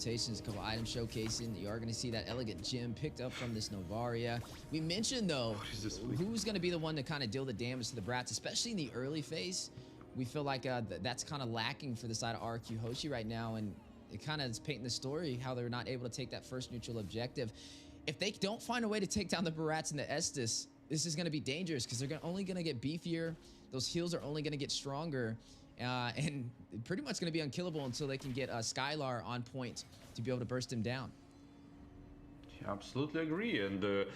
rotations, a couple items showcasing. You are going to see that elegant gem picked up from this Novaria. We mentioned, though, who's going to be the one to kind of deal the damage to the Brats, especially in the early phase. We feel like that's kind of lacking for the side of RQ Hoshi right now, and it kind of is painting the story how they're not able to take that first neutral objective. If they don't find a way to take down the Barats and the Estus, this is going to be dangerous because they're only going to get beefier. Those heals are only going to get stronger, and pretty much going to be unkillable until they can get Skylar on point to be able to burst him down. Absolutely agree, and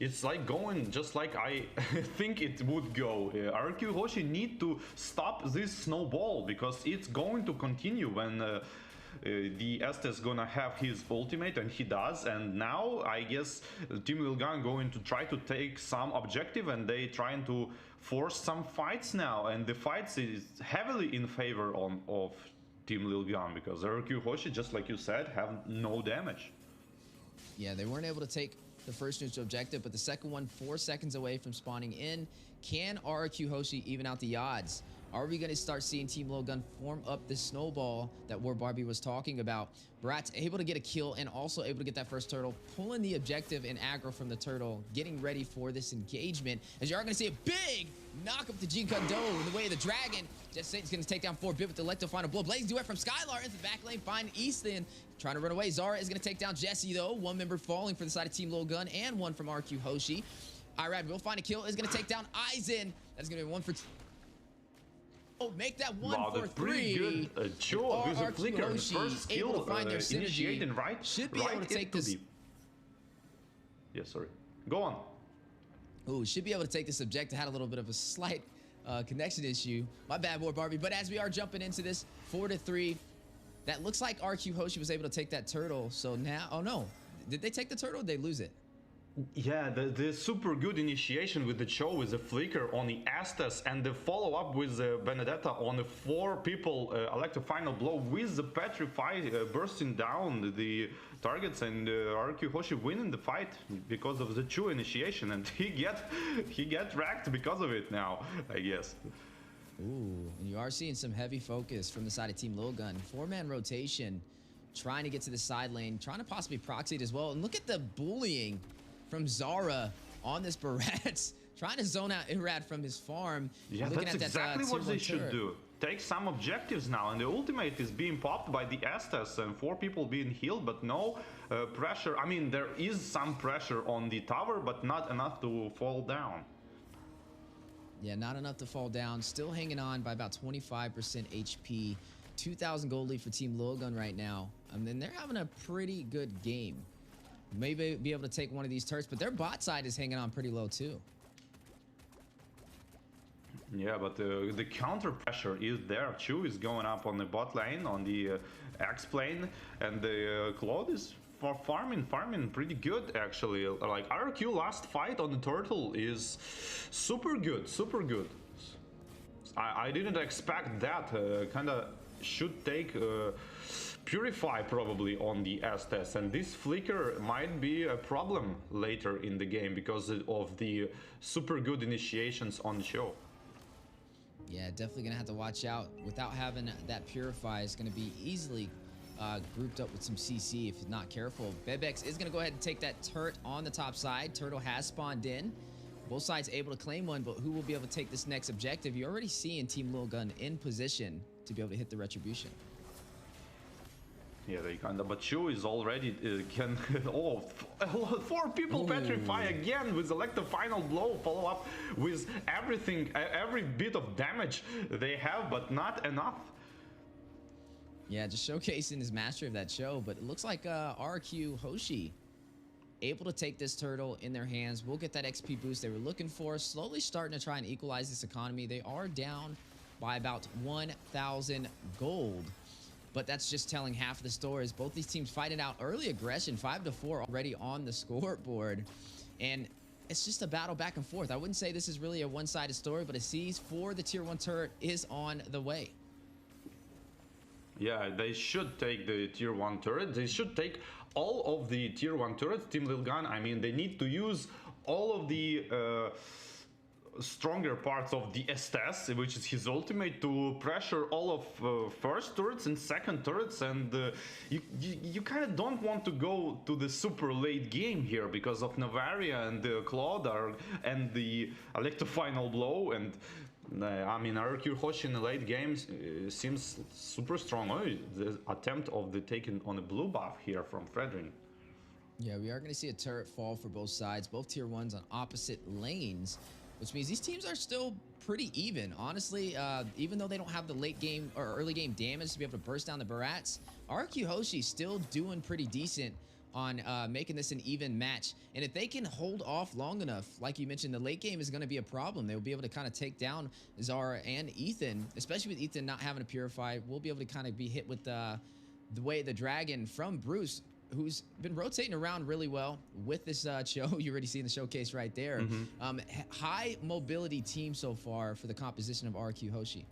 it's like going just like I think it would go. RQ Hoshi need to stop this snowball because it's going to continue when the Estes gonna have his ultimate, and he does. And now I guess Team Lilgun going to try to take some objective, and they trying to force some fights now, and the fights is heavily in favor of Team Lilgun because RQ Hoshi, just like you said, have no damage. Yeah, they weren't able to take the first neutral objective, but the second one 4 seconds away from spawning in. Can RQ Hoshi even out the odds? Are we going to start seeing Team Lilgun form up this snowball that War Barbie was talking about? Brat's able to get a kill and also able to get that first turtle, pulling the objective and aggro from the turtle, getting ready for this engagement. As you are going to see a big knock up to Jean Kondo in the way of the dragon. Just Satan's going to take down 4-bit with the electro final blow. Blazing duet from Skylar into the back lane, find Easton trying to run away. Zara is going to take down Jesse though. One member falling for the side of Team Lilgun and one from RQ Hoshi. Irad will find a kill, is going to take down Aizen. That's going to be one for... Oh, make that one for 3. Pretty good job with a flicker. The first kill initiating right. Should be able to take this. Yeah, sorry. Go on. Oh, should be able to take this objective. Had a little bit of a slight connection issue. My bad, War Barbie. But as we are jumping into this 4-3, that looks like RQ Hoshi was able to take that turtle. So now, oh no, did they take the turtle? Or did they lose it? Yeah, the super good initiation with the Cho with the flicker on the Estes, and the follow-up with Benedetta on the 4 people elect a final blow with the Petrify bursting down the targets, and RQ Hoshi winning the fight because of the Cho initiation, and he get wrecked because of it now, I guess. Ooh, and you are seeing some heavy focus from the side of Team Lilgun. 4-man rotation, trying to get to the side lane, trying to possibly proxy it as well. And look at the bullying from Zara on this Barats, trying to zone out Irad from his farm. Yeah, that's exactly what they should do. Take some objectives now, and the ultimate is being popped by the Estes and 4 people being healed, but no pressure. I mean, there is some pressure on the tower, but not enough to fall down. Yeah, not enough to fall down. Still hanging on by about 25% HP. 2,000 gold lead for Team Lilgun right now. I mean, they're having a pretty good game. Maybe be able to take one of these turrets, but their bot side is hanging on pretty low too. Yeah, but the counter pressure is there. Chu is going up on the bot lane, on the X plane, and the Claude is farming pretty good actually. Like RQ last fight on the turtle is super good, super good. I didn't expect that. Kinda should take Purify probably on the Estes, and this flicker might be a problem later in the game because of the super good initiations on the show. Yeah, definitely gonna have to watch out. Without having that Purify, is gonna be easily grouped up with some CC if not careful. Bebex is gonna go ahead and take that turret on the top side. Turtle has spawned in. Both sides able to claim one, but who will be able to take this next objective? You're already seeing Team Lilgun in position to be able to hit the Retribution. Yeah, they kinda, but Chu is already can. Oh, 4 people Ooh. Petrify again with select the final blow, follow up with everything, every bit of damage they have, but not enough. Yeah, just showcasing his mastery of that show, but it looks like RQ Hoshi able to take this turtle in their hands. We'll get that XP boost they were looking for. Slowly starting to try and equalize this economy. They are down by about 1,000 gold. But that's just telling half of the story. As both these teams fighting out early aggression, 5-4 already on the scoreboard. And it's just a battle back and forth. I wouldn't say this is really a one-sided story, but a seize for the tier 1 turret is on the way. Yeah, they should take the tier 1 turret. They should take all of the tier 1 turrets. Team Lilgun, I mean, they need to use all of the stronger parts of the Estes, which is his ultimate, to pressure all of first turrets and second turrets, and you kind of don't want to go to the super late game here because of Navaria and Claude and the Electro Final Blow, and I mean, RQ Hoshi in the late games seems super strong. Oh, the attempt of the taking on a blue buff here from Fredrin. Yeah, we are going to see a turret fall for both sides, both tier 1s on opposite lanes, which means these teams are still pretty even. Honestly, even though they don't have the late game or early game damage to be able to burst down the Barats, RQ Hoshi still doing pretty decent on making this an even match. And if they can hold off long enough, like you mentioned, the late game is going to be a problem. They'll be able to kind of take down Zara and Ethan, especially with Ethan not having a Purify. We'll be able to kind of be hit with the way the Dragon from Bruce, who's been rotating around really well with this Cho. You already see in the showcase right there. High mobility team so far for the composition of RQ Hoshi.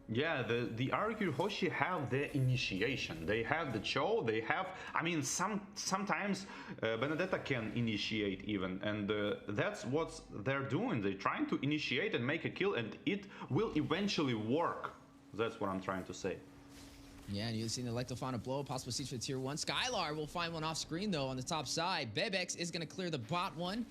Yeah, the RQ Hoshi have the initiation. They have the Cho. They have, I mean, sometimes Benedetta can initiate even, and that's what they're doing. They're trying to initiate and make a kill, and it will eventually work. That's what I'm trying to say. Yeah, and you've seen the Electrophonic blow, possible siege for tier 1. Skylar will find one off screen though on the top side. Bebex is going to clear the bot one.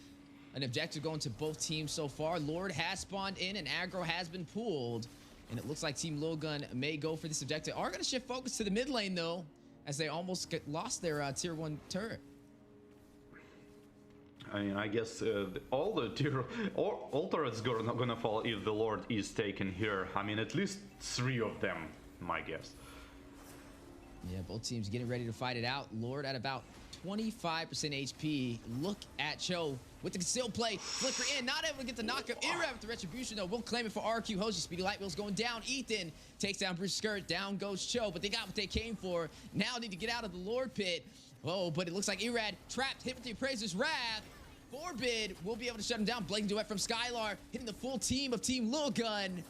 An objective going to both teams so far. Lord has spawned in and aggro has been pulled. And it looks like Team Lilgun may go for this objective. Are going to shift focus to the mid lane though, as they almost lost their tier 1 turret. I mean, I guess all turrets gonna fall if the Lord is taken here. I mean, at least 3 of them, my guess. Yeah, both teams getting ready to fight it out. Lord at about 25% HP. Look at Cho with the concealed play. Flicker in, not able to get the knockup. Irab with the retribution, though. We'll claim it for RQ Hoshi. Speedy Light Wheel's going down. Ethan takes down Bruce's skirt. Down goes Cho, but they got what they came for. Now need to get out of the Lord pit. Oh, but it looks like Irad trapped. Hit with the Appraiser's Wrath. Forbid will be able to shut him down. Blazing Duet from Skylar, hitting the full team of Team Lilgun.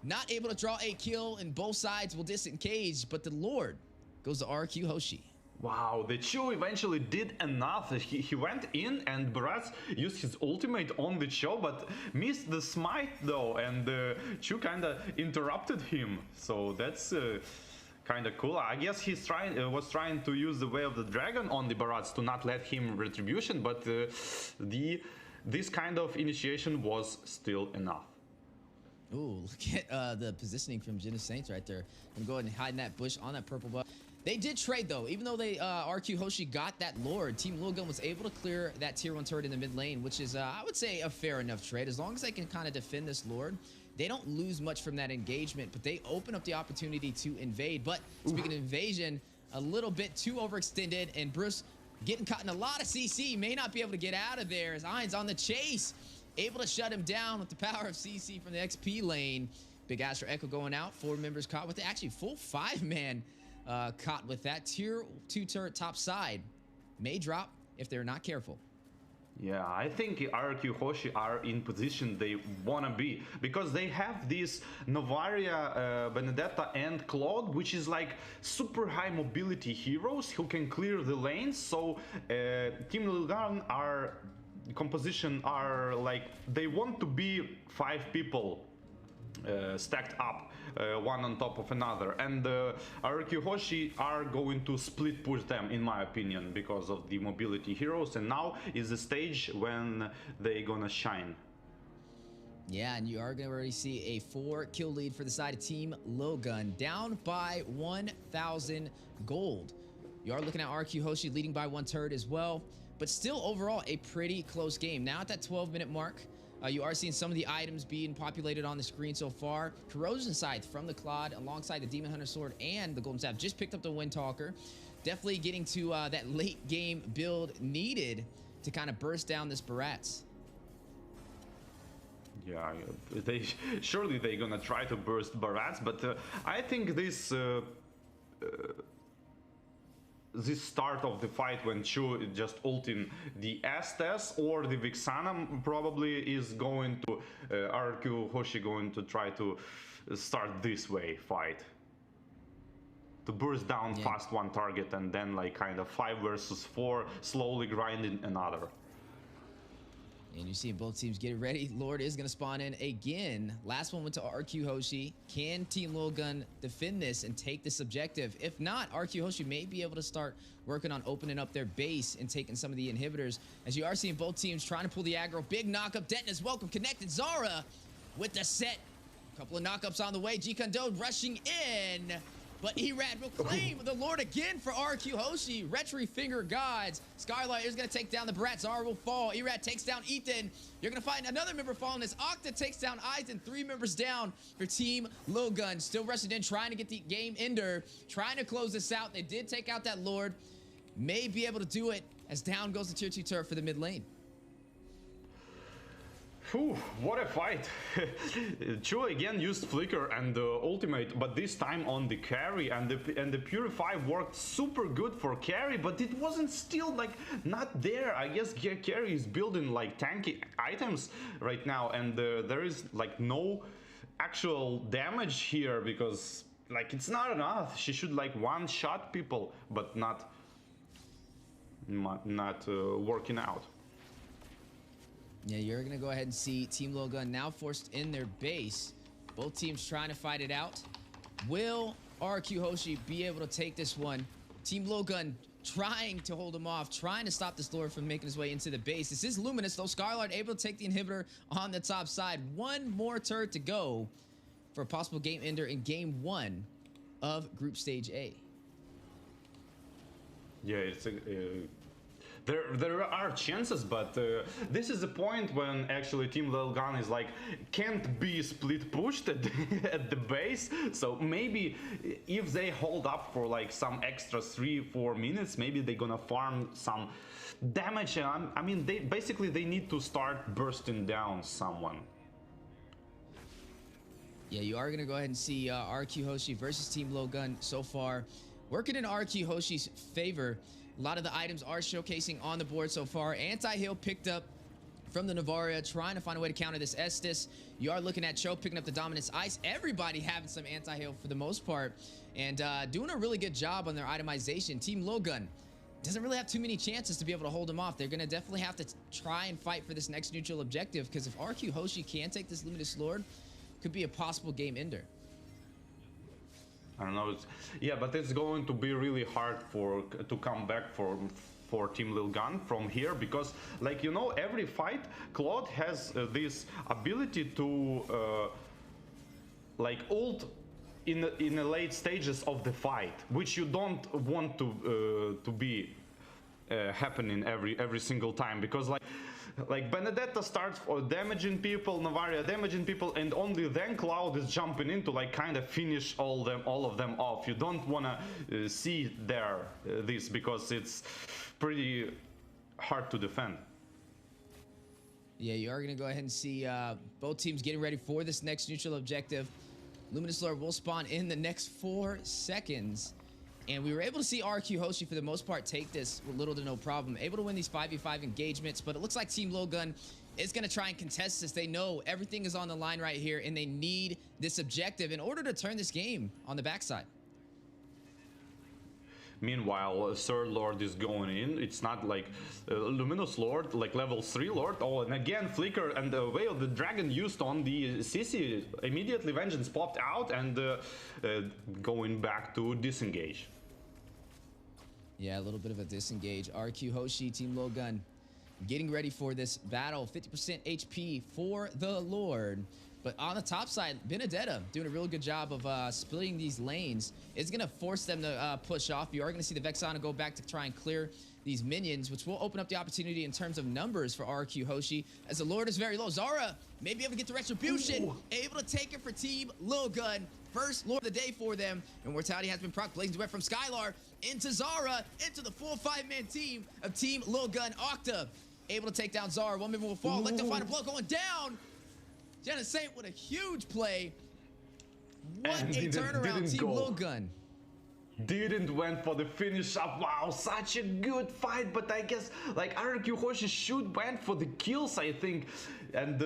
Not able to draw a kill, and both sides will disengage, but the Lord goes to RQ Hoshi. Wow, the Cho eventually did enough. He went in and Barats used his ultimate on the Cho, but missed the smite though, and Cho kinda interrupted him. So that's kinda cool. I guess he's was trying to use the Way of the Dragon on the Barats to not let him retribution, but this kind of initiation was still enough. Ooh, look at the positioning from Genesis Saints right there. I'm going to go ahead and hide in that bush on that purple buff. They did trade though, even though they RQ Hoshi got that Lord. Team Lilgun was able to clear that tier 1 turret in the mid lane, which is I would say a fair enough trade. As long as they can kind of defend this Lord, they don't lose much from that engagement, but they open up the opportunity to invade. But speaking of invasion, a little bit too overextended, and Bruce getting caught in a lot of CC, may not be able to get out of there as Ain's on the chase, able to shut him down with the power of CC from the XP lane. Big Astro Echo going out, 4 members caught with it. Actually, full 5-man caught with that. Tier 2 turret top side may drop if they're not careful. Yeah, I think RQ Hoshi are in position they wanna be, because they have these Novaria, Benedetta and Claude, which is like super high mobility heroes who can clear the lanes. So Team Lilgun composition are like, they want to be 5 people stacked up, one on top of another, and RQ Hoshi are going to split push them, in my opinion, because of the mobility heroes, and now is the stage when they gonna shine. Yeah, and you are going to already see a 4-kill lead for the side of Team Lilgun, down by 1,000 gold. You are looking at RQ Hoshi leading by 1 turret as well, but still overall a pretty close game. Now at that 12-minute mark, you are seeing some of the items being populated on the screen so far. Corrosion Scythe from the Claude alongside the Demon Hunter Sword and the Golden Staff. Just picked up the Windtalker. Definitely getting to that late game build needed to kind of burst down this Barats. Yeah, surely they're gonna try to burst Barats, but I think this start of the fight when Chu just ulting the Estes or the Vixana probably is going to RQ Hoshi going to try to start this way fight. To burst down fast one target and then like kind of 5 versus 4 slowly grinding another. And you see both teams getting ready. Lord is going to spawn in again. Last one went to RQ Hoshi. Can Team Lilgun defend this and take this objective? If not, RQ Hoshi may be able to start working on opening up their base and taking some of the inhibitors. As you are seeing both teams trying to pull the aggro. Big knockup. Denton is welcome. Connected. Zara with the set. A couple of knockups on the way. G-Kondo rushing in. But Erad will claim the Lord again for RQ Hoshi. Retry Finger Gods. Skylight is going to take down the Brat. Zara will fall. Erad takes down Ethan. You're going to find another member falling as Octa takes down Eisen. 3 members down for Team Lilgun. Still rushing in, trying to get the game ender. Trying to close this out. They did take out that Lord. May be able to do it as down goes the tier 2 turret for the mid lane. Whew, what a fight. Chu again used Flicker and ultimate, but this time on the carry, and the Purify worked super good for carry, but it wasn't still like not there. I guess carry is building like tanky items right now, and there is like no actual damage here because like it's not enough. She should like one-shot people, but not working out. Yeah, you're going to go ahead and see Team Lilgun now forced in their base. Both teams trying to fight it out. Will RQ Hoshi be able to take this one? Team Lilgun trying to hold him off, trying to stop this Lord from making his way into the base. This is Luminous, though. Scarlard able to take the inhibitor on the top side. One more turret to go for a possible game ender in game 1 of Group Stage A. Yeah, it's a... There are chances, but this is a point when actually Team Lilgun is like can't be split pushed at the base. So maybe if they hold up for like some extra 3-4 minutes, maybe they're gonna farm some damage. I mean, they need to start bursting down someone. Yeah, you are gonna go ahead and see RQ Hoshi versus Team Lilgun so far, working in RQ Hoshi's favor. A lot of the items are showcasing on the board so far. Anti-heal picked up from the Navaria, trying to find a way to counter this Estus. You are looking at Cho picking up the Dominance Ice. Everybody having some anti-heal for the most part, and doing a really good job on their itemization. Team Lilgun doesn't really have too many chances to be able to hold them off. They're going to definitely have to try and fight for this next neutral objective, because if RQ Hoshi can take this Luminous Lord, could be a possible game ender. I don't know. Yeah, but it's going to be really hard to come back for Team Lilgun from here, because, like, you know, every fight Claude has this ability to like ult in the late stages of the fight, which you don't want to be happening every single time, because like Benedetta starts damaging people, Navaria damaging people, and only then Cloud is jumping in to like kind of finish all of them off. You don't want to see this, because it's pretty hard to defend. Yeah, you are going to go ahead and see both teams getting ready for this next neutral objective. Luminous Lord will spawn in the next 4 seconds. And we were able to see RQ Hoshi, for the most part, take this with little to no problem. Able to win these 5v5 engagements, but it looks like Team Lilgun is going to try and contest this. They know everything is on the line right here, and they need this objective in order to turn this game on the backside. Meanwhile, Third Lord is going in. It's not like Luminous Lord, like level 3 Lord. Oh, and again, Flicker and the Veil the Dragon used on the CC. Immediately Vengeance popped out and going back to disengage. Yeah, a little bit of a disengage. RQ Hoshi, Team Lilgun, getting ready for this battle. 50% HP for the Lord. But on the top side, Benedetta doing a really good job of splitting these lanes. It's going to force them to push off. You are going to see the Vexana go back to try and clear these minions, which will open up the opportunity in terms of numbers for RQ Hoshi, as the Lord is very low. Zara may be able to get the Retribution. Ooh. Able to take it for Team Lilgun. First Lord of the day for them. And Mortality has been proc. Blazing Duet from Skylar into Zara, into the full 5-man team of Team Lilgun. Octa able to take down Zara. One member will fall. Like to find a blow going down. Jenna Saint with a huge play. What and a turnaround, Team Lilgun. Didn't went for the finish up. Wow, such a good fight. But I guess like RQ Hoshi should went for the kills, I think. and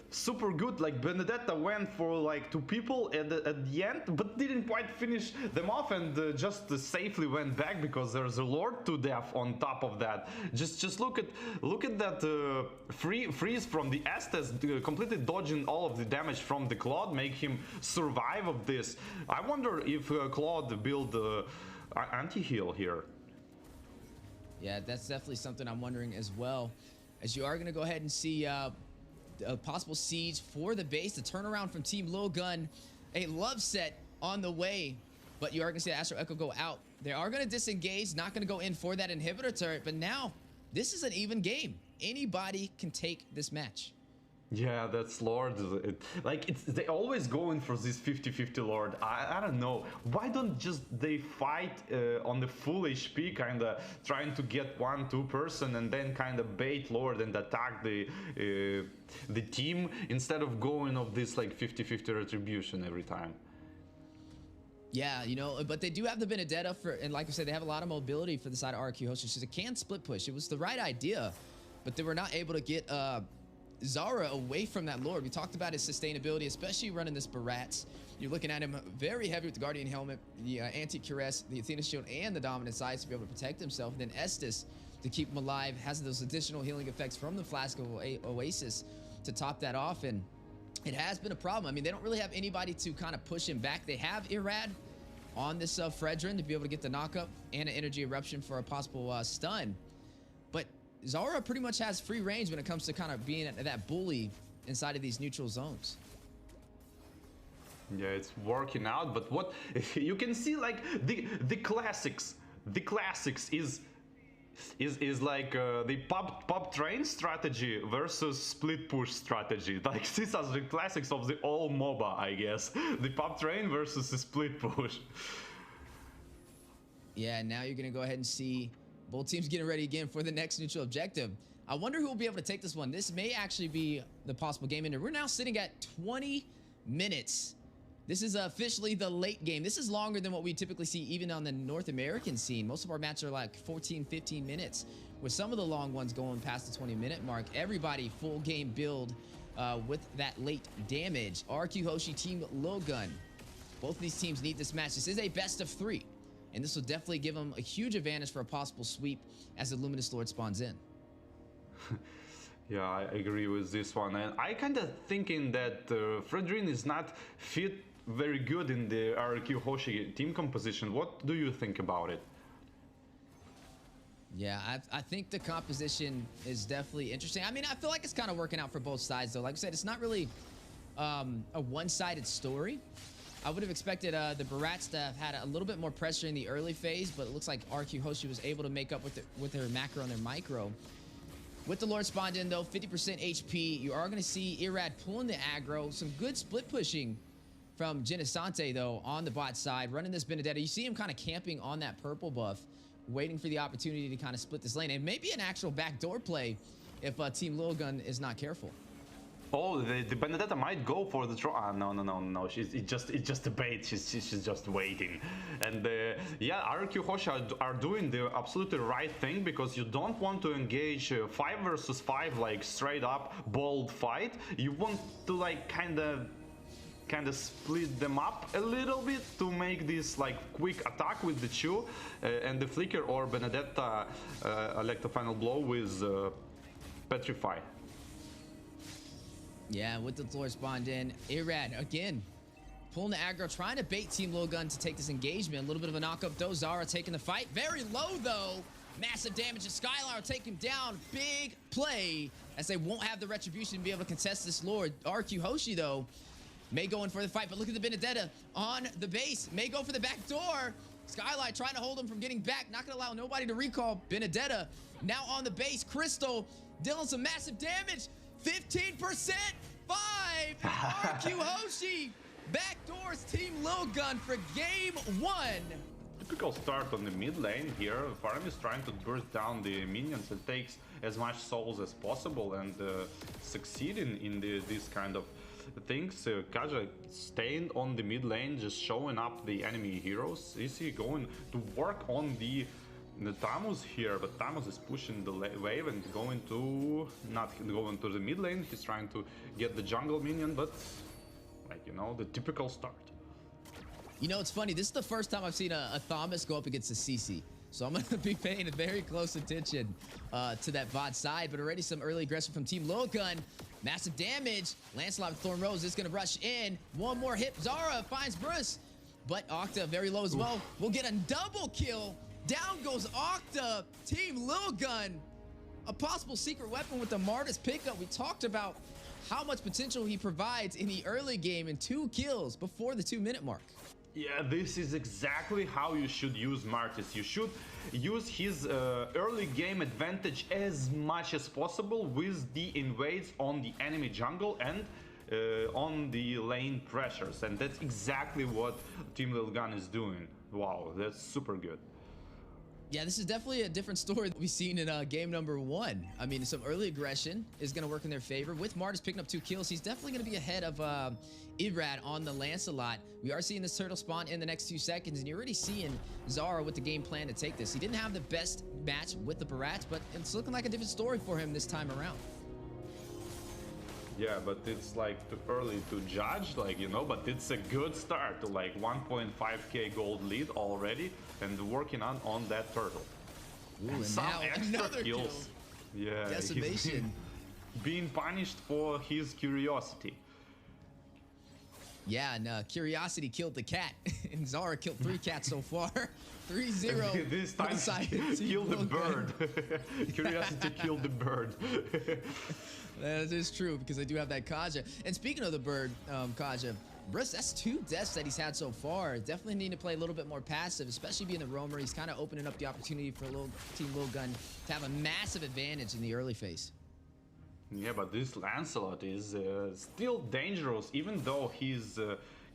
super good. Like Benedetta went for like 2 people at the end, but didn't quite finish them off, and just safely went back because there's a Lord to death on top of that. Just look at that freeze from the Estes, completely dodging all of the damage from the Claude, make him survive of this. I wonder if Claude build anti-heal here. Yeah, that's definitely something I'm wondering as well. As you are going to go ahead and see a possible siege for the base, the turnaround from Team Lilgun, a love set on the way, but you are going to see the Astro Echo go out. They are going to disengage, not going to go in for that inhibitor turret, but now this is an even game. Anybody can take this match. Yeah, that's Lord. They always go in for this 50-50 Lord. I don't know. Why don't just they fight on the full HP, kind of trying to get 1-2 person and then kind of bait Lord and attack the team instead of going of this like 50-50 retribution every time. Yeah, you know, but they do have the Benedetta and like I said, they have a lot of mobility for the side of RQ Hoshi. So they can split push. It was the right idea, but they were not able to get Zara away from that Lord. We talked about his sustainability, especially running this Barats. You're looking at him very heavy with the Guardian Helmet, the Anti-Cuirass, the Athena Shield, and the Dominant Sides to be able to protect himself. And then Estes, to keep him alive, has those additional healing effects from the Flask of Oasis to top that off. And it has been a problem. I mean, they don't really have anybody to kind of push him back. They have Irad on this Fredrin to be able to get the knockup and an Energy Eruption for a possible stun. But Zara pretty much has free range when it comes to kind of being that bully inside of these neutral zones. Yeah, it's working out, but what you can see, like the classics is like the pop train strategy versus split push strategy. Like these are the classics of the all MOBA, I guess. The pop train versus the split push. Yeah, now you're gonna go ahead and see both teams getting ready again for the next neutral objective. I wonder who will be able to take this one. This may actually be the possible game ender. We're now sitting at 20 minutes. This is officially the late game. This is longer than what we typically see even on the North American scene. Most of our matches are like 14, 15 minutes, with some of the long ones going past the 20-minute mark. Everybody full game build with that late damage. RQ Hoshi, Team Lilgun. Both of these teams need this match. This is a best of 3. And this will definitely give them a huge advantage for a possible sweep as the Luminous Lord spawns in. Yeah, I agree with this one. And I kind of thinking that Fredrin is not fit very good in the RQ Hoshi team composition. What do you think about it? Yeah, I think the composition is definitely interesting. I mean, I feel like it's kind of working out for both sides, though. Like I said, it's not really a one-sided story. I would have expected the Barats to have had a little bit more pressure in the early phase, but it looks like RQ Hoshi was able to make up with their macro and their micro. With the Lord spawned in, though, 50% HP, you are going to see Irad pulling the aggro. Some good split pushing from Genesante, though, on the bot side, running this Benedetta. You see him kind of camping on that purple buff, waiting for the opportunity to kind of split this lane. And maybe an actual backdoor play if Team Lilgun is not careful. Oh, the Benedetta might go for the draw. No. It's just a bait. She's just waiting. And yeah, RQ Hoshi are doing the absolutely right thing, because you don't want to engage 5 versus 5 like straight up bold fight. You want to like kind of split them up a little bit to make this like quick attack with the Chu and the Flicker, or Benedetta elect the final blow with Petrify. Yeah, with the Lord spawned in, Irad again pulling the aggro, trying to bait Team Lilgun to take this engagement. A little bit of a knock-up though. Zara taking the fight. Very low though. Massive damage to Skylar, take him down. Big play, as they won't have the retribution to be able to contest this Lord. RQ Hoshi though may go in for the fight, but look at the Benedetta on the base. May go for the back door. Skylight trying to hold him from getting back. Not going to allow nobody to recall. Benedetta now on the base. Crystal dealing some massive damage. 15%. 5. RQ Hoshi backdoors Team Lilgun for game 1. Typical start on the mid lane here. Farm is trying to burst down the minions and takes as much souls as possible and succeeding in this kind of things. Kaja staying on the mid lane, just showing up the enemy heroes. Is he going to work on the the Tamus here, but Tamus is pushing the wave and going to not going to the mid lane. He's trying to get the jungle minion, but like you know, the typical start. You know, it's funny. This is the first time I've seen a Thomas go up against a CC. So I'm going to be paying very close attention to that bot side. But already some early aggression from Team Lilgun. Massive damage. Lancelot with Thorn Rose is going to rush in. One more hit. Zara finds Bruce. But Octa very low as well. We'll get a double kill. Down goes Octa. Team Lilgun. A possible secret weapon with the Martis pickup. We talked about how much potential he provides in the early game and 2 kills before the 2-minute mark. Yeah, this is exactly how you should use Martis. You should use his early game advantage as much as possible with the invades on the enemy jungle and on the lane pressures. And that's exactly what Team Lilgun is doing. Wow, that's super good. Yeah, this is definitely a different story that we've seen in game number 1. I mean, some early aggression is going to work in their favor. With Martis picking up 2 kills, he's definitely going to be ahead of Irad on the Lancelot. We are seeing this turtle spawn in the next 2 seconds, and you're already seeing Zara with the game plan to take this. He didn't have the best match with the Barats, but it's looking like a different story for him this time around. Yeah, but it's like too early to judge, like, you know, but it's a good start to like 1.5k gold lead already and working on that turtle. Ooh, and some now extra another kills. Kill. Yeah, decimation. Being punished for his curiosity. Yeah, and Curiosity killed the cat, and Zara killed 3 cats so far. 3-0. This time killed the bird. Curiosity killed the bird. That is true, because I do have that Kaja. And speaking of the bird, Kaja, Bruce, that's 2 deaths that he's had so far. Definitely need to play a little bit more passive, especially being the roamer. He's kind of opening up the opportunity for Team Lilgun to have a massive advantage in the early phase. Yeah, but this Lancelot is still dangerous, even though he's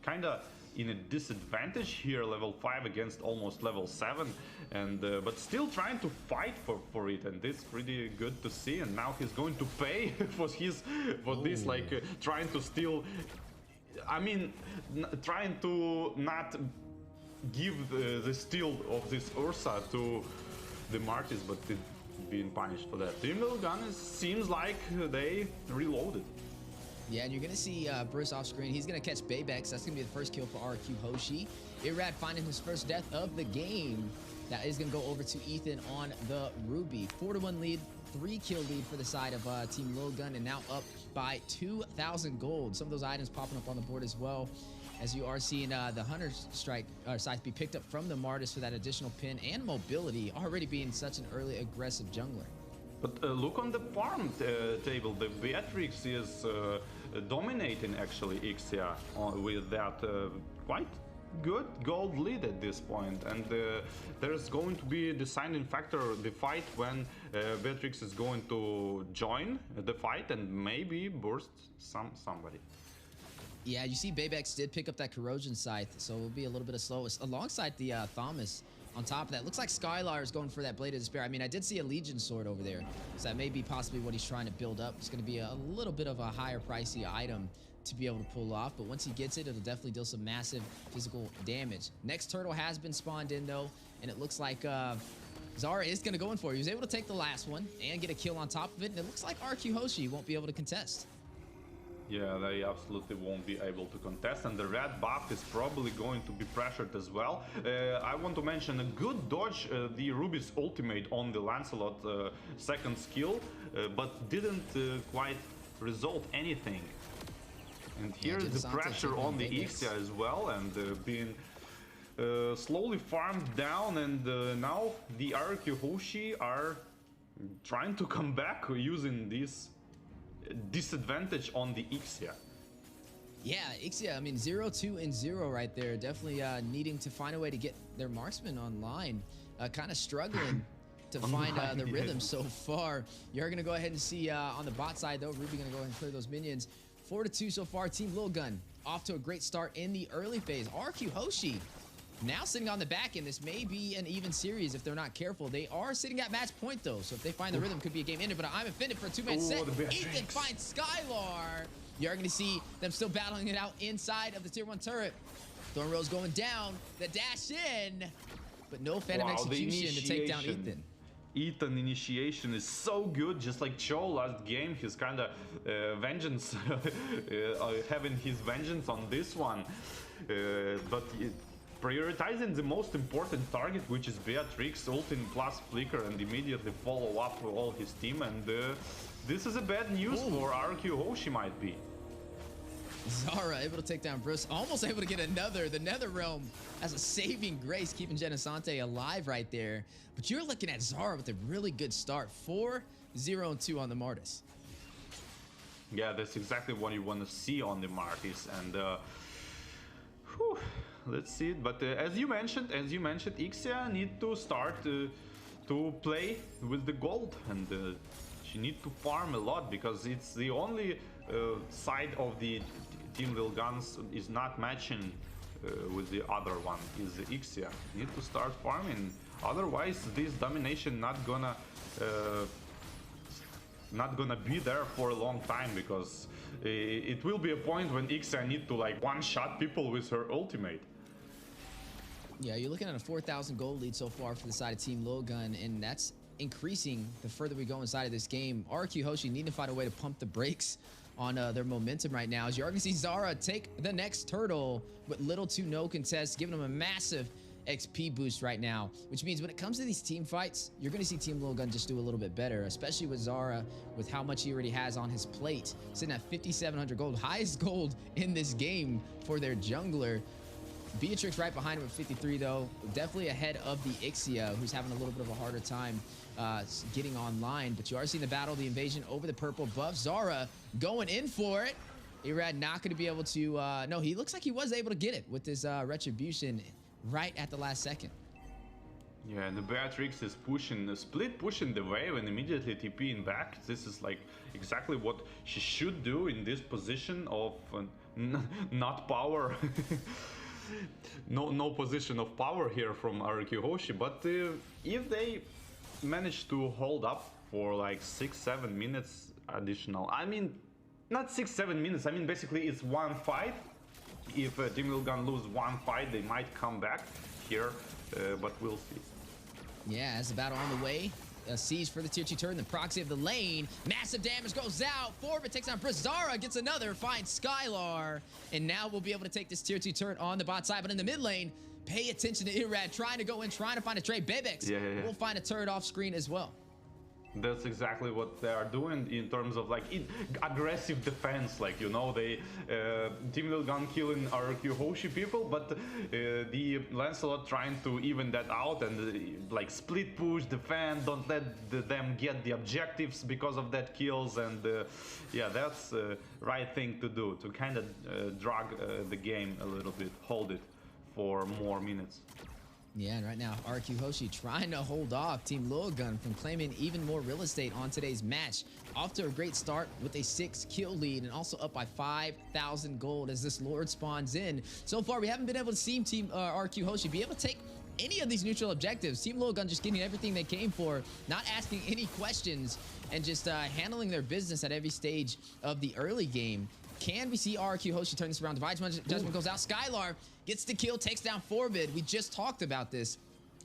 kind of in a disadvantage here, level 5 against almost level 7, and but still trying to fight for it, and it's pretty good to see. And now he's going to pay for this, like trying to steal. I mean, trying to not give the steal of this Ursa to the Martis, but being punished for that. Team Lilgun seems like they reloaded. Yeah, and you're going to see Bruce off screen. He's going to catch Baybex. That's going to be the first kill for RQ Hoshi. Irad finding his first death of the game. That is going to go over to Ethan on the Ruby. 4-1 lead, 3-kill lead for the side of Team Lilgun, and now up by 2,000 gold. Some of those items popping up on the board as well, as you are seeing the Hunter's Strike scythe be picked up from the Martis for that additional pin and mobility, already being such an early aggressive jungler. But look on the farm table. The Beatrix is dominating actually Ixia with that quite good gold lead at this point, and there's going to be a deciding factor, the fight, when Beatrix is going to join the fight and maybe burst somebody. Yeah, you see Baybex did pick up that Corrosion Scythe, so it'll be a little bit of slow alongside the Thomas. On top of that, looks like Skylar is going for that Blade of Despair. I mean, I did see a Legion Sword over there, so that may be possibly what he's trying to build up. It's going to be a little bit of a higher pricey item to be able to pull off, but once he gets it, it'll definitely deal some massive physical damage. Next turtle has been spawned in, though, and it looks like Zara is going to go in for it. He was able to take the last one and get a kill on top of it, and it looks like RQ Hoshi won't be able to contest. Yeah, they absolutely won't be able to contest, and the red buff is probably going to be pressured as well. I want to mention a good dodge, the Ruby's ultimate on the Lancelot second skill, but didn't quite result anything. And here is the pressure on the Ixia as well, and being slowly farmed down, and now the RQ Hoshi are trying to come back using this disadvantage on the Ixia. Yeah, Ixia, I mean, 0-2-0 right there. Definitely needing to find a way to get their marksman online. Kind of struggling to find the rhythm so far. You're going to go ahead and see on the bot side, though, Ruby going to go ahead and clear those minions. 4-2 so far. Team Lilgun off to a great start in the early phase. RQ Hoshi now sitting on the back end. This may be an even series if they're not careful. They are sitting at match point, though, so if they find the rhythm, could be a game ender, but I'm offended for a 2-man set. Ethan finds Skylar. You're going to see them still battling it out inside of the tier 1 turret. Thorn Rose going down. The dash in. but no Phantom Execution to take down Ethan. Ethan initiation is so good, just like Cho last game. He's kind of vengeance, having his vengeance on this one, but prioritizing the most important target, which is Beatrix, ulting plus flicker, and immediately follow up with all his team. And this is a bad news for RQ Hoshi might be. Zara able to take down Bruce, almost able to get another. The Nether Realm as a saving grace, keeping Genesante alive right there. But you're looking at Zara with a really good start. 4-0-2 on the Martis. Yeah, that's exactly what you want to see on the Martis. And let's see it. But as you mentioned, Ixia need to start to play with the gold, and she need to farm a lot, because it's the only side of the Team Lilguns is not matching with the other one, is the Ixia. Need to start farming, otherwise this domination not gonna be there for a long time, because it will be a point when Ixia need to like one-shot people with her ultimate. Yeah, you're looking at a 4,000 gold lead so far for the side of Team Lilgun, and that's increasing the further we go inside of this game. RQ Hoshi need to find a way to pump the brakes on their momentum right now, as you're going to see Zara take the next turtle with little to no contest, giving them a massive XP boost right now, which means when it comes to these team fights, you're going to see Team Lilgun just do a little bit better, especially with Zara, with how much he already has on his plate, sitting at 5,700 gold, highest gold in this game for their jungler. Beatrix right behind him at 53 though, definitely ahead of the Ixia, who's having a little bit of a harder time getting online. But you are seeing the battle, the invasion over the purple buff. Zara going in for it. Irad not going to be able to, no, he looks like he was able to get it with his retribution right at the last second. Yeah, and the Beatrix is pushing, split pushing the wave and immediately TPing back. This is like exactly what she should do in this position of not power. No position of power here from RQ Hoshi, but if they manage to hold up for like 6-7 minutes additional, I mean, not 6-7 minutes, I mean basically it's one fight. If Team Lilgun lose one fight, they might come back here, but we'll see. Yeah, as the battle on the way. A siege for the tier 2 turn, the proxy of the lane. Massive damage goes out. Forbid takes down Zara, gets another, finds Skylar. And now we'll be able to take this tier 2 turn on the bot side. But in the mid lane, pay attention to Irad, trying to go in, trying to find a trade. Bebex will find a turret off screen as well. That's exactly what they are doing in terms of like aggressive defense. Like, you know, they Team Lilgun killing RQ Hoshi people, but the Lancelot trying to even that out and like split push, defend, don't let them get the objectives because of that kills. And yeah, that's the right thing to do, to kind of drag the game a little bit, hold it for more minutes. Yeah, and right now, RQ Hoshi trying to hold off Team Lilgun from claiming even more real estate on today's match. Off to a great start with a 6-kill lead and also up by 5,000 gold as this Lord spawns in. So far, we haven't been able to see Team RQ Hoshi be able to take any of these neutral objectives. Team Lilgun just getting everything they came for, not asking any questions, and just handling their business at every stage of the early game. Can we see RQ Hoshi turn this around? Divine Judgment goes out. Skylar gets the kill, takes down Forbid. We just talked about this.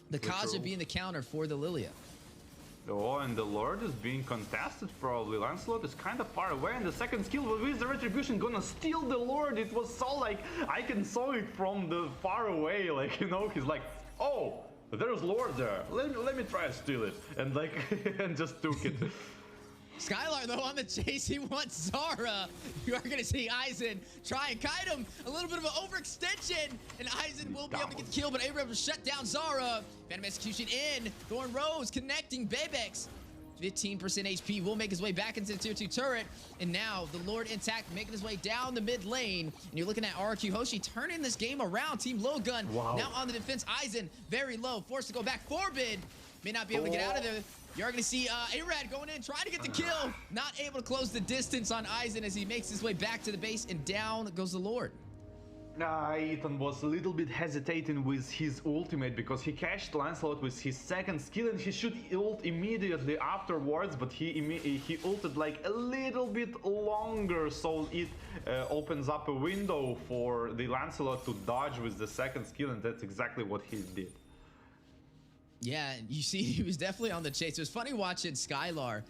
The Kaja being the counter for the Lilia. Oh, and the Lord is being contested probably. Lancelot is kind of far away, and the second skill with the Retribution gonna steal the Lord. It was so like, I can saw it from the far away, like, you know, he's like, oh, there's Lord there. Let me try to steal it. And like, and just took it. Skylar, though, on the chase, he wants Zara. You are going to see Aizen try and kite him. A little bit of an overextension, and Aizen will be able to get the kill, but able to shut down Zara. Phantom Execution in. Thorn Rose connecting Bebex. 15% HP will make his way back into the tier 2 turret. And now the Lord intact, making his way down the mid lane. And you're looking at RQ Hoshi turning this game around. Team Lilgun now on the defense. Aizen very low, forced to go back. Forbid may not be able to get out of there. You're going to see Irad going in, trying to get the kill. Not able to close the distance on Aizen as he makes his way back to the base, and down goes the Lord. Ethan was a little bit hesitating with his ultimate because he cashed Lancelot with his second skill and he should ult immediately afterwards, but he ulted like a little bit longer, so it opens up a window for the Lancelot to dodge with the second skill, and that's exactly what he did. Yeah, you see, he was definitely on the chase. It was funny watching Skylar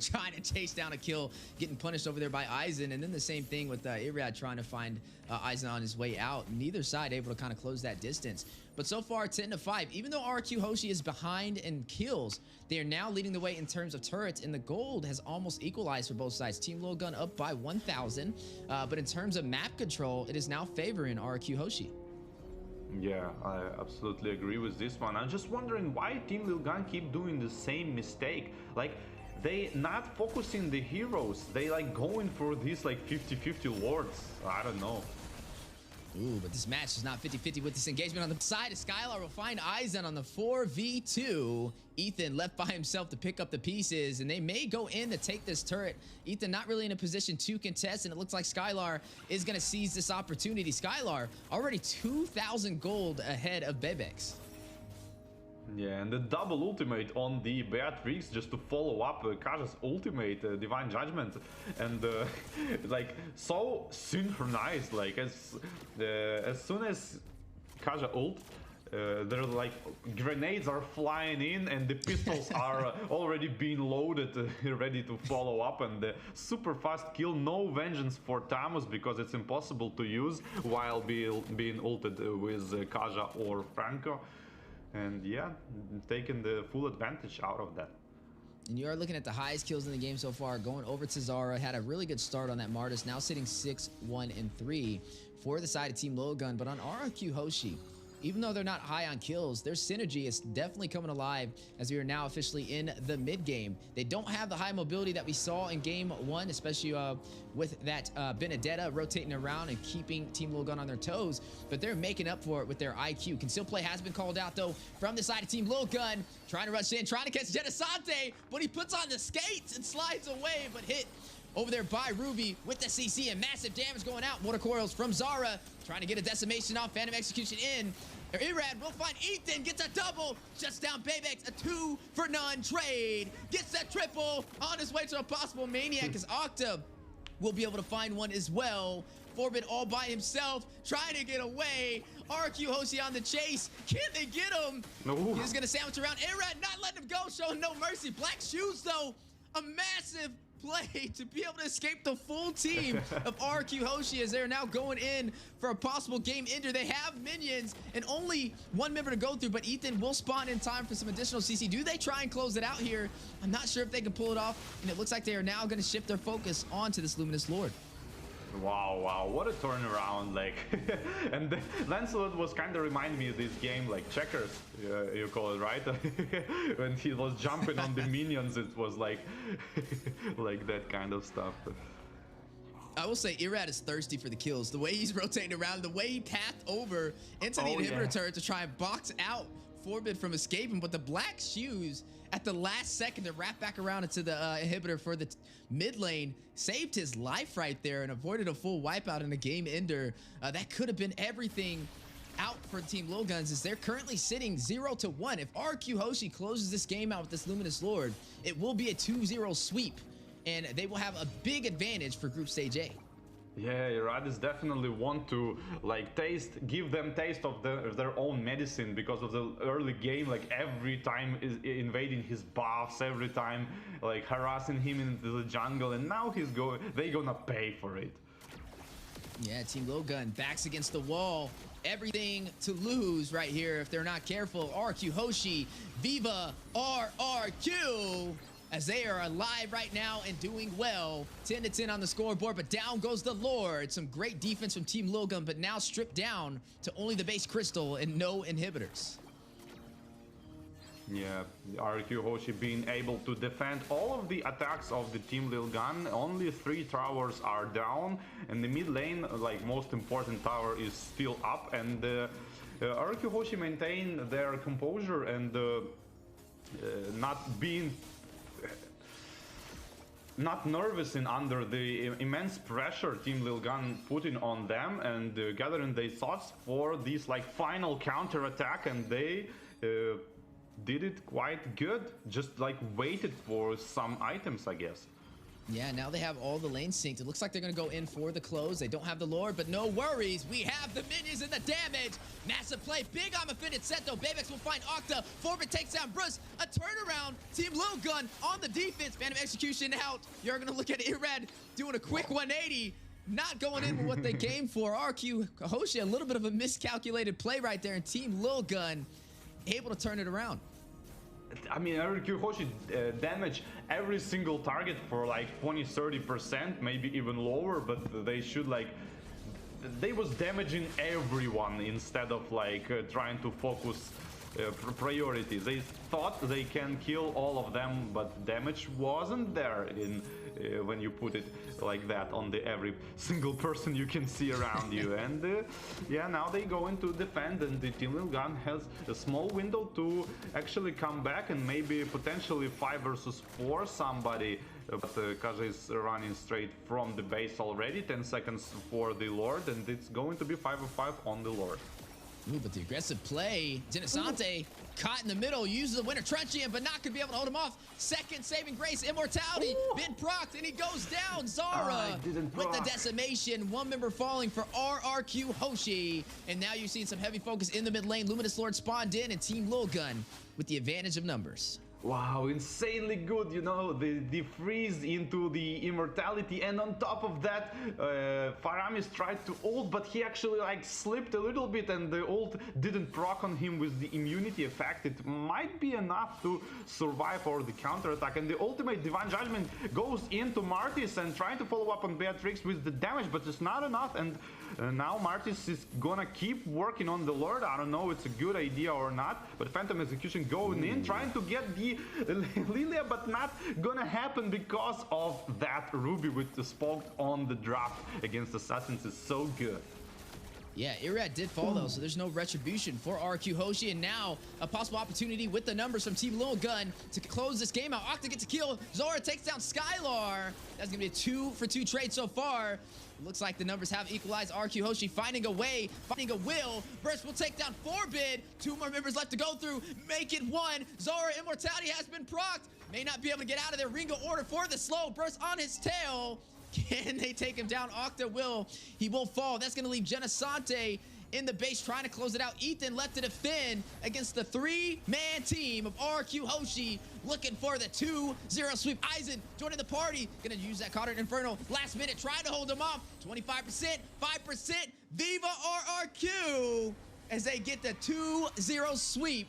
trying to chase down a kill, getting punished over there by Aizen, and then the same thing with Irad trying to find Aizen on his way out. Neither side able to kind of close that distance. But so far, 10-5. Even though RQ Hoshi is behind in kills, they are now leading the way in terms of turrets, and the gold has almost equalized for both sides. Team Lilgun up by 1,000, but in terms of map control, it is now favoring RQ Hoshi. Yeah, I absolutely agree with this one. I'm just wondering why Team Lilgun keep doing the same mistake. Like, they not focusing the heroes. They like going for these like 50-50 lords. I don't know. Ooh, but this match is not 50-50 with this engagement on the side. Skylar will find Aizen on the 4v2. Ethan left by himself to pick up the pieces, and they may go in to take this turret. Ethan not really in a position to contest, and it looks like Skylar is going to seize this opportunity. Skylar already 2,000 gold ahead of Bebex. Yeah, and the double ultimate on the Beatrix just to follow up Kaja's ultimate, Divine Judgment, and like so synchronized. Like as soon as Kaja ult, they're like grenades are flying in, and the pistols are already being loaded, ready to follow up, and the super fast kill. No vengeance for Tamus because it's impossible to use while being ulted with Kaja or Franco. And yeah, taking the full advantage out of that. And you are looking at the highest kills in the game so far. Going over to Zara, had a really good start on that Martis, now sitting 6-1-3 for the side of Team Lilgun. But on RRQ Hoshi, even though they're not high on kills, their synergy is definitely coming alive as we are now officially in the mid game. They don't have the high mobility that we saw in game one, especially with that Benedetta rotating around and keeping Team Lilgun on their toes, but they're making up for it with their IQ. Conceal play has been called out though from the side of Team Lilgun, trying to rush in, trying to catch Genesante, but he puts on the skates and slides away, but hit over there by Ruby with the CC and massive damage going out. Mortar coils from Zara, trying to get a decimation off, Phantom Execution in. Irad will find Ethan, gets a double, shuts down Bebex, a 2-for-none trade, gets that triple, on his way to a possible Maniac as Octa will be able to find one as well. Forbid all by himself, trying to get away. RQ Hoshi on the chase, can they get him? No. He's gonna sandwich around, Irad not letting him go, showing no mercy. Black shoes though, a massive play to be able to escape the full team of RQ Hoshi as they're now going in for a possible game ender. They have minions and only one member to go through, but Ethan will spawn in time for some additional CC. Do they try and close it out here? I'm not sure if they can pull it off, and it looks like they are now going to shift their focus onto this Luminous Lord. Wow, what a turnaround, like. And Lancelot was kind of reminding me of this game, like Checkers, you call it, right? When he was jumping on the minions, it was like like that kind of stuff. I will say Irad is thirsty for the kills. The way he's rotating around, the way he pathed over into the inhibitor turret to try and box out Forbid from escaping, but the black shoes at the last second to wrap back around into the inhibitor for the mid lane saved his life right there and avoided a full wipeout in a game ender. That could have been everything out for Team Lilguns as they're currently sitting 0-1. If RQ Hoshi closes this game out with this Luminous Lord, it will be a 2-0 sweep, and they will have a big advantage for Group Stage A. Yeah, Radis definitely want to like give them taste of their own medicine because of the early game. Like every time is invading his buffs, every time like harassing him into the jungle, and now they gonna pay for it. Yeah, Team Lilgun backs against the wall. Everything to lose right here if they're not careful. RQ Hoshi, Viva RRQ, as they are alive right now and doing well. 10-10 on the scoreboard, but down goes the Lord. Some great defense from Team Lilgun, but now stripped down to only the base crystal and no inhibitors. Yeah, RQ Hoshi being able to defend all of the attacks of the Team Lilgun. Only 3 towers are down, and the mid lane, like most important tower, is still up. And RQ Hoshi maintain their composure and not nervous and under the immense pressure Team Lilgun putting on them, and gathering their thoughts for this like final counter attack, and they did it quite good. Just like waited for some items, I guess. Yeah, now they have all the lanes synced. It looks like they're going to go in for the close. They don't have the Lord, but no worries. We have the minions and the damage. Massive play. Big on offended set, though. Bayvex will find Octa. Forbid takes down Bruce. A turnaround. Team Lilgun on the defense. Phantom Execution out. You're going to look at Irad doing a quick 180. Not going in with what they came for. RQ Hoshi, a little bit of a miscalculated play right there. And Team Lilgun able to turn it around. I mean, Hoshi damage every single target for like 20-30%, maybe even lower, but they should like they was damaging everyone instead of like trying to focus priorities. They thought they can kill all of them, but damage wasn't there in when you put it like that on the every single person you can see around you. And yeah, now they go into defend, and the Team Lilgun has a small window to actually come back and maybe potentially 5 versus 4 somebody. But Kaja is running straight from the base already. 10 seconds for the Lord, and it's going to be 5-5 on the Lord. Ooh, but the aggressive play, Genesante caught in the middle, uses the Winter Truncheon, but not going to be able to hold him off. Second saving grace, Immortality, been procced, and he goes down. Zara with the decimation, one member falling for RRQ Hoshi. And now you're seeing some heavy focus in the mid lane. Luminous Lord spawned in, and Team Lilgun with the advantage of numbers. Wow, insanely good, you know, the freeze into the immortality, and on top of that, Faramis tried to ult, but he actually like slipped a little bit, and the ult didn't proc on him with the immunity effect. It might be enough to survive or the counter attack, and the ultimate Divine Judgment goes into Martis and trying to follow up on Beatrix with the damage, but it's not enough. And now Martis is gonna keep working on the Lord. I don't know if it's a good idea or not, but Phantom Execution going in, trying to get the Lilia, but not gonna happen because of that Ruby with the spoke on the drop against Assassins is so good. Yeah, Irad did fall though, so there's no retribution for RQ Hoshi, and now a possible opportunity with the numbers from Team Lilgun to close this game out. Octa gets a kill. Zora takes down Skylar. That's gonna be a 2-for-2 trade so far. Looks like the numbers have equalized. RQ Hoshi finding a way, finding a will. Burst will take down Forbid. 2 more members left to go through. Make it 1. Zora Immortality has been procced. May not be able to get out of there. Ringo order for the slow. Burst on his tail. Can they take him down? Octa will. He won't fall. That's going to leave Genesante in the base trying to close it out. Ethan left to defend against the 3-man team of RQ Hoshi, looking for the 2-0 sweep. Eisen joining the party, gonna use that Cotter Inferno last minute, trying to hold him off. 25%, 5%, Viva RRQ as they get the 2-0 sweep